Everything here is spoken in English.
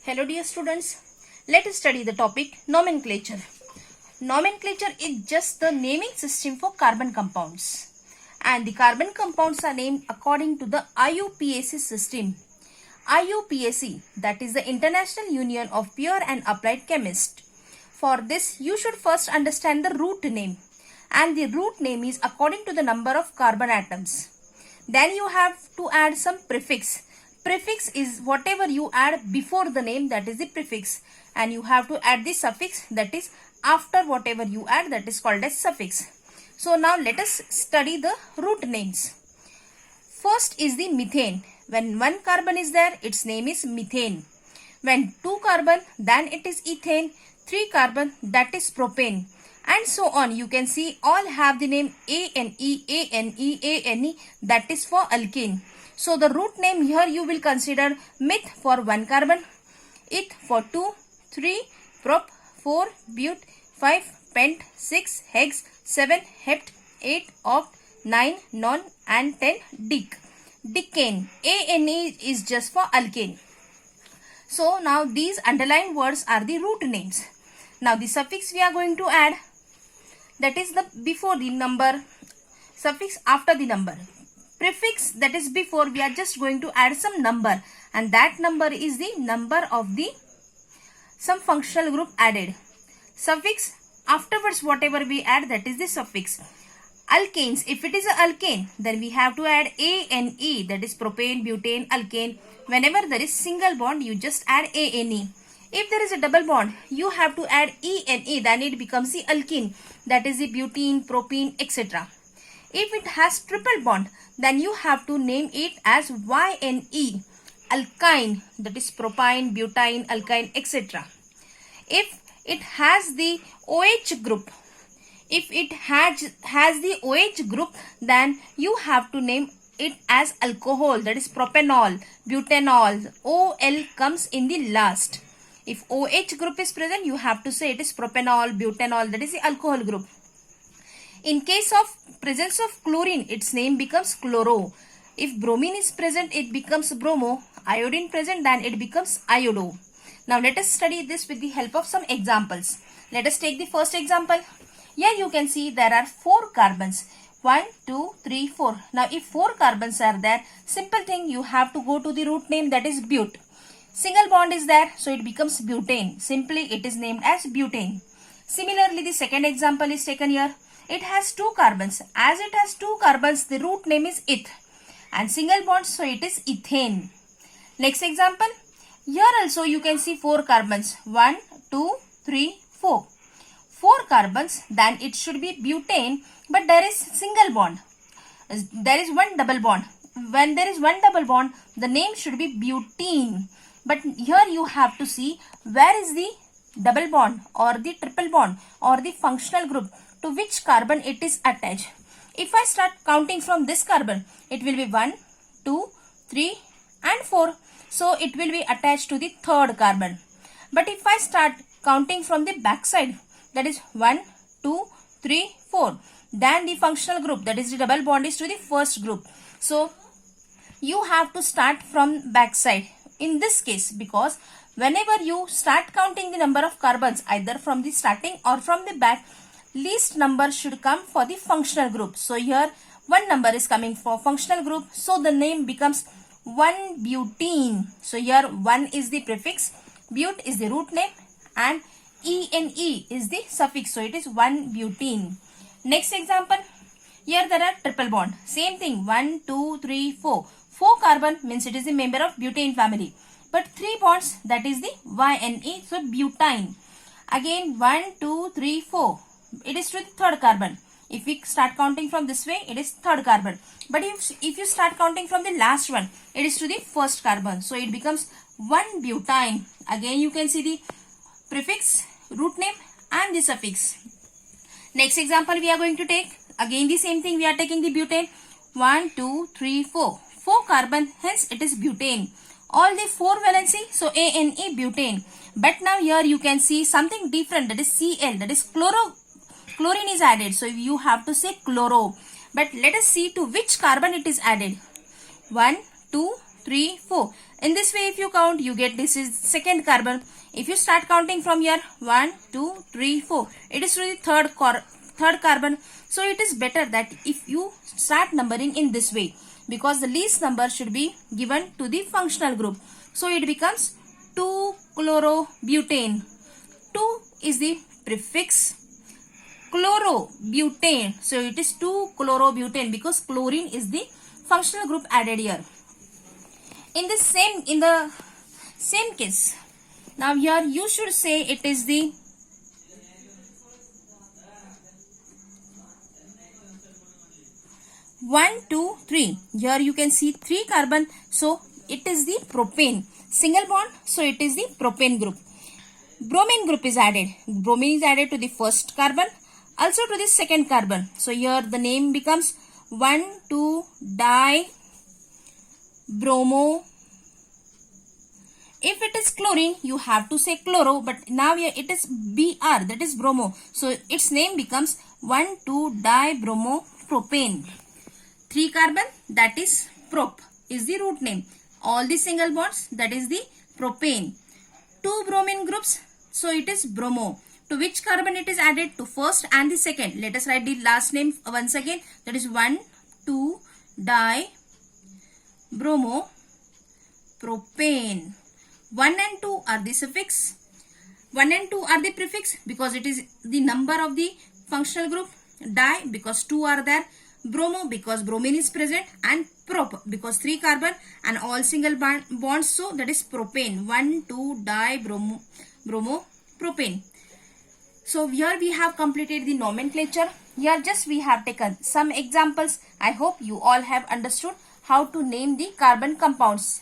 Hello dear students, let us study the topic nomenclature. Nomenclature is just the naming system for carbon compounds, and the carbon compounds are named according to the IUPAC system. IUPAC, that is the International Union of Pure and Applied Chemists. For this you should first understand the root name, and the root name is according to the number of carbon atoms. Then you have to add some prefix. Prefix is whatever you add before the name, that is the prefix, and you have to add the suffix, that is after whatever you add, that is called as suffix. So now let us study the root names. First is the methane. When one carbon is there, its name is methane. When two carbon, then it is ethane. Three carbon, that is propane, and so on. You can see all have the name ANE, ANE, ANE, that is for alkane. So the root name here you will consider meth for one carbon, eth for 2, 3 prop, 4 but, 5 pent, 6 hex, 7 hept, 8 oct, 9 non, and 10 dic. Decane. ANE is just for alkane. So now these underlined words are the root names. Now the suffix we are going to add, that is the before the number, suffix after the number. Prefix, that is before, we are just going to add some number, and that number is the number of the some functional group added. Suffix, afterwards whatever we add, that is the suffix. Alkanes, if it is an alkane, then we have to add ANE, that is propane, butane, alkane. Whenever there is single bond, you just add ANE. If there is a double bond, you have to add ENE, then it becomes the alkene, that is the butene, propene, etc. If it has triple bond, then you have to name it as YNE, alkyne, that is propyne, butane, alkyne, etc. If it has the OH group, if it has the OH group, then you have to name it as alcohol, that is propanol, butanol. OL comes in the last. If OH group is present, you have to say it is propanol, butanol, that is the alcohol group. In case of presence of chlorine, its name becomes chloro. If bromine is present, it becomes bromo. Iodine present, then it becomes iodo. Now let us study this with the help of some examples. Let us take the first example. Here you can see there are 4 carbons. 1, 2, 3, 4. Now if 4 carbons are there, simple thing, you have to go to the root name, that is but. Single bond is there, so it becomes butane. Simply it is named as butane. Similarly, the second example is taken here. It has 2 carbons. As it has 2 carbons, the root name is eth, and single bond, so it is ethane. Next example. Here also you can see 4 carbons. 1, 2, 3, 4. 4 carbons, then it should be butane, but there is single bond. There is one double bond. When there is one double bond, the name should be butene. But here you have to see where is the double bond or the triple bond or the functional group, to which carbon it is attached. If I start counting from this carbon, it will be 1, 2, 3 and 4. So it will be attached to the third carbon. But if I start counting from the back side, that is 1, 2, 3, 4, then the functional group, that is the double bond, is to the first group. So you have to start from back side in this case, because whenever you start counting the number of carbons, either from the starting or from the back, least number should come for the functional group. So here one number is coming for functional group, so the name becomes 1-butene. So here 1 is the prefix, but is the root name, and ENE is the suffix, so it is 1-butene. Next example. Here there are triple bond. Same thing, 1, 2, 3, 4. 4 carbon means it is a member of butane family. But 3 bonds, that is the YNE, so butane. Again 1, 2, 3, 4. It is to the third carbon. If we start counting from this way, it is third carbon. But if you start counting from the last one, it is to the first carbon. So it becomes 1-butane. Again you can see the prefix, root name and the suffix. Next example we are going to take. Again the same thing, we are taking the butane. 1, 2, 3, 4. 4 carbon, hence it is butane. All the 4 valency, so ANE, butane. But now here you can see something different, that is Cl, that is chlorine is added. So you have to say chloro. But let us see to which carbon it is added. 1, 2, 3, 4. In this way, if you count, you get this is second carbon. If you start counting from here, 1, 2, 3, 4. It is to the third carbon. So it is better that if you start numbering in this way, because the least number should be given to the functional group. So it becomes 2-chlorobutane. 2 is the prefix. Chlorobutane. So it is 2-chlorobutane because chlorine is the functional group added here. In the same case, now here you should say it is the one, two, three. Here you can see 3 carbon. So it is the propane. Single bond. So it is the propane group. Bromine group is added. Bromine is added to the first carbon, also to the second carbon. So here the name becomes 1,2-di-bromo. If it is chlorine, you have to say chloro, but now here it is Br, that is bromo. So its name becomes 1,2-di-bromopropane. 3 carbon, that is prop, is the root name. All the single bonds, that is the propane. 2 bromine groups, so it is bromo. To which carbon it is added? To first and the second. Let us write the last name once again. That is 1,2-di-bromopropane. 1 and 2 are the suffix. 1 and 2 are the prefix because it is the number of the functional group. Di because 2 are there. Bromo because bromine is present, and prop because 3 carbon and all single bonds, so that is propane. 1,2-di-bromopropane. So here we have completed the nomenclature. Here just we have taken some examples. I hope you all have understood how to name the carbon compounds.